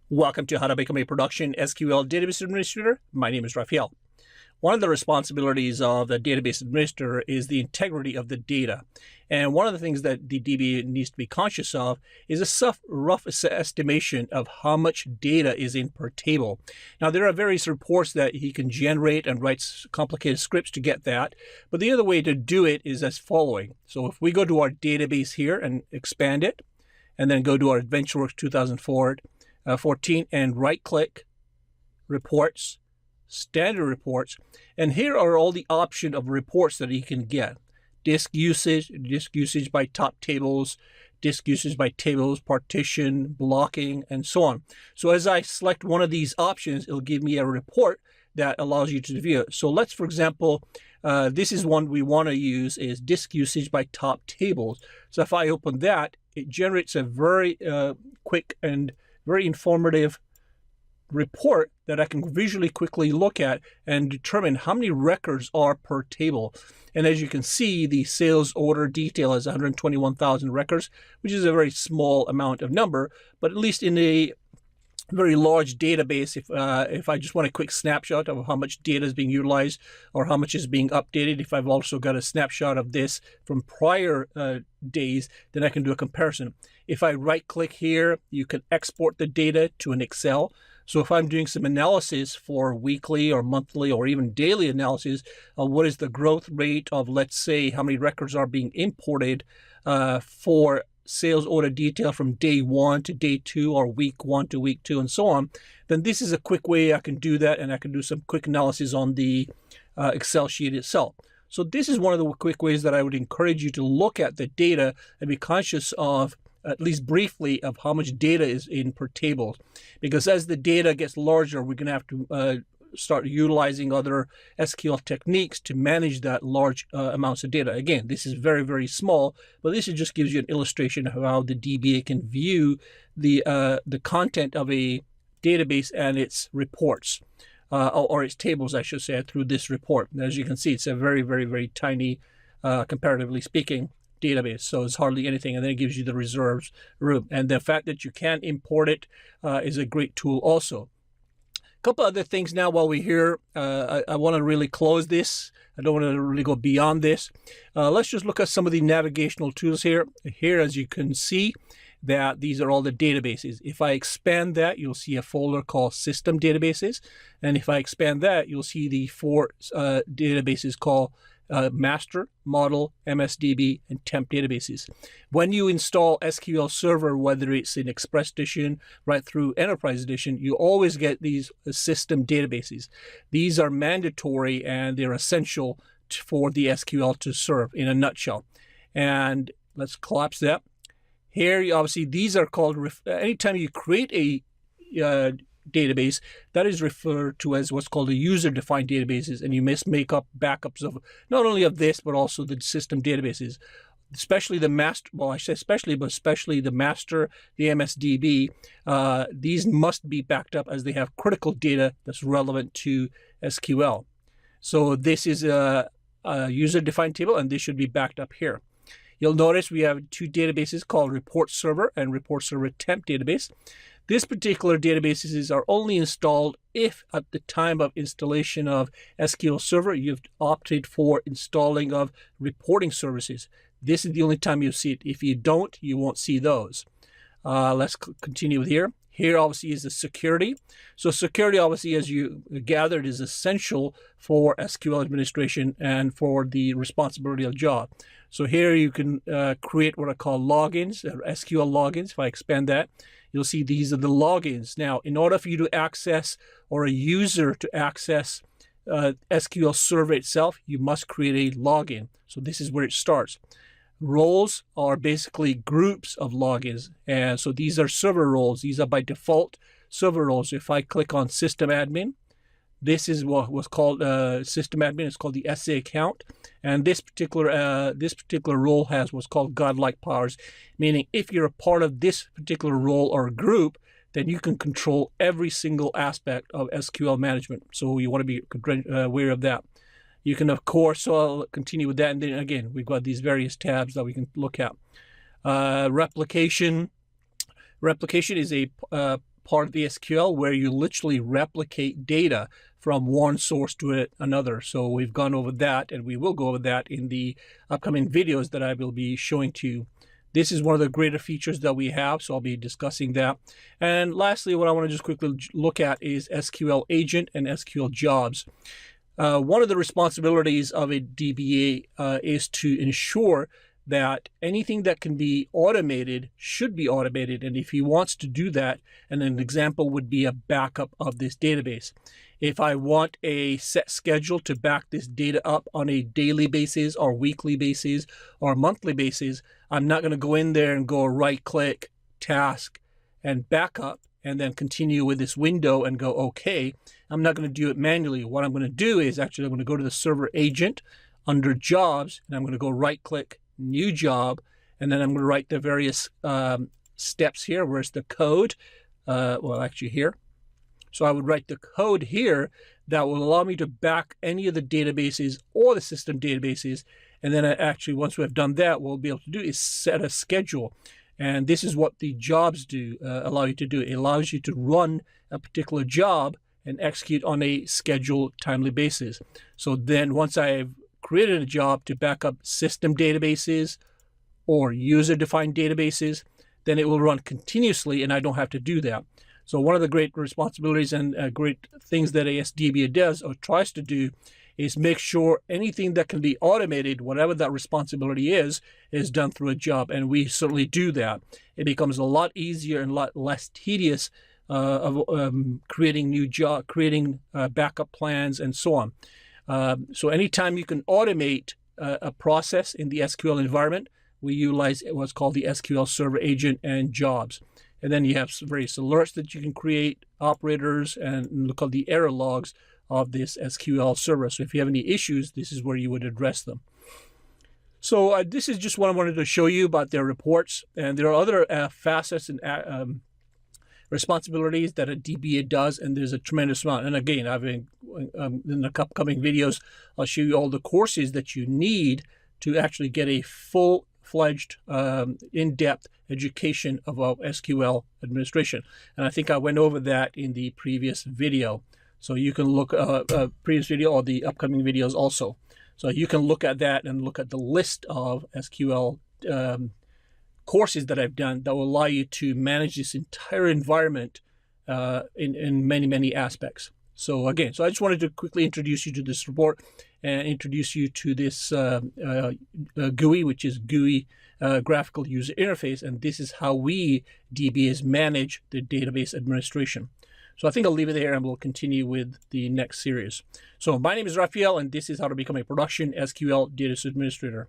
Welcome to How to Become a Production SQL Database Administrator. My name is Raphael. One of the responsibilities of the database administrator is the integrity of the data. And one of the things that the DBA needs to be conscious of is a rough estimation of how much data is in per table. Now, there are various reports that he can generate and write complicated scripts to get that. But the other way to do it is as following. So if we go to our database here and expand it, and then go to our AdventureWorks 2014 and right-click Reports, Standard Reports, and here are all the options of reports that he can get. Disk usage by top tables, disk usage by tables, partition, blocking, and so on. So as I select one of these options, it'll give me a report that allows you to view it. So let's, for example, this is one we want to use is disk usage by top tables. So if I open that, it generates a very quick and very informative report that I can visually quickly look at and determine how many records are per table. And as you can see, the sales order detail is 121,000 records, which is a very small amount of number, but at least in a very large database, if I just want a quick snapshot of how much data is being utilized or how much is being updated, if I've also got a snapshot of this from prior days, then I can do a comparison. If I right click here, you can export the data to an Excel. So if I'm doing some analysis for weekly or monthly or even daily analysis of what is the growth rate of, let's say, how many records are being imported for sales order detail from day 1 to day 2 or week 1 to week 2 and so on, then this is a quick way I can do that, and I can do some quick analysis on the Excel sheet itself. So this is one of the quick ways that I would encourage you to look at the data and be conscious of, at least briefly, of how much data is in per table. Because as the data gets larger, we're going to have to start utilizing other SQL techniques to manage that large amounts of data. Again, this is very, very small, but this just gives you an illustration of how the DBA can view the content of a database and its reports, or its tables, I should say, through this report. And as you can see, it's a very, very, very tiny, comparatively speaking, database, so it's hardly anything, and then it gives you the reserves room. And the fact that you can import it is a great tool also. A couple other things now while we're here. I want to really close this. I don't want to really go beyond this. Let's just look at some of the navigational tools here. Here, as you can see, that these are all the databases. If I expand that, you'll see a folder called System Databases. And if I expand that, you'll see the 4 databases called Master, Model, MSDB, and Temp databases. When you install SQL Server, whether it's in Express Edition right through Enterprise Edition, you always get these system databases. These are mandatory and they're essential for the SQL to serve in a nutshell. And let's collapse that. Here, obviously, these are called, anytime you create a database, that is referred to as what's called a user-defined databases, and you must make up backups of not only of this but also the system databases, especially the master. Well, I say especially, but especially the master, the MSDB. These must be backed up as they have critical data that's relevant to SQL. So this is a user-defined table, and this should be backed up here. You'll notice we have 2 databases called Report Server and Report Server Temp database. This particular databases are only installed if at the time of installation of SQL Server you've opted for installing of reporting services. This is the only time you'll see it. If you don't, you won't see those. Let's continue with here. Here obviously is the security. So security, obviously, as you gathered, is essential for SQL administration and for the responsibility of job. So here you can create what are called logins, or SQL logins. If I expand that, you'll see these are the logins. Now, in order for you to access, or a user to access SQL Server itself, you must create a login. So this is where it starts. Roles are basically groups of logins, and so these are server roles. These are by default server roles. If I click on System Admin, this is what was called System Admin. It's called the SA account, and this particular role has what's called godlike powers, meaning if you're a part of this particular role or group, then you can control every single aspect of SQL management. So you want to be aware of that. You can, of course, so I'll continue with that. And then again, we've got these various tabs that we can look at. Replication. Replication is a part of the SQL where you literally replicate data from one source to another. So we've gone over that, and we will go over that in the upcoming videos that I will be showing to you. This is one of the greater features that we have, so I'll be discussing that. And lastly, what I want to just quickly look at is SQL agent and SQL jobs. One of the responsibilities of a DBA is to ensure that anything that can be automated should be automated. And if he wants to do that, and an example would be a backup of this database. If I want a set schedule to back this data up on a daily basis or weekly basis or monthly basis, I'm not going to go in there and go right click, task, and backup, and then continue with this window and go okay. I'm not going to do it manually. What I'm going to do is actually I'm going to go to the server agent under jobs, and I'm going to go right click, new job, and then I'm going to write the various steps here. Where's the code? Well, actually here. So I would write the code here that will allow me to back any of the databases or the system databases. And then actually, once we have done that, what we'll be able to do is set a schedule. And this is what the jobs do, allow you to do. It allows you to run a particular job and execute on a scheduled, timely basis. So then once I've created a job to back up system databases or user-defined databases, then it will run continuously and I don't have to do that. So one of the great responsibilities and great things that DBA does or tries to do is make sure anything that can be automated, whatever that responsibility is done through a job. And we certainly do that. It becomes a lot easier and a lot less tedious of creating new job, creating backup plans and so on. So anytime you can automate a process in the SQL environment, we utilize what's called the SQL Server Agent and jobs. And then you have some various alerts that you can create, operators, and look at the error logs of this SQL server. So if you have any issues, this is where you would address them. So this is just what I wanted to show you about their reports. And there are other facets and responsibilities that a DBA does, and there's a tremendous amount. And again, I've been in the upcoming videos, I'll show you all the courses that you need to actually get a full-fledged, in-depth education about SQL administration. And I think I went over that in the previous video. So you can look at previous video or the upcoming videos also. So you can look at that and look at the list of SQL courses that I've done that will allow you to manage this entire environment in many, many aspects. So again, I just wanted to quickly introduce you to this report and introduce you to this GUI, which is GUI Graphical User Interface. And this is how we DBAs manage the database administration. So I think I'll leave it there and we'll continue with the next series. So my name is Rafael, and this is how to become a production SQL database administrator.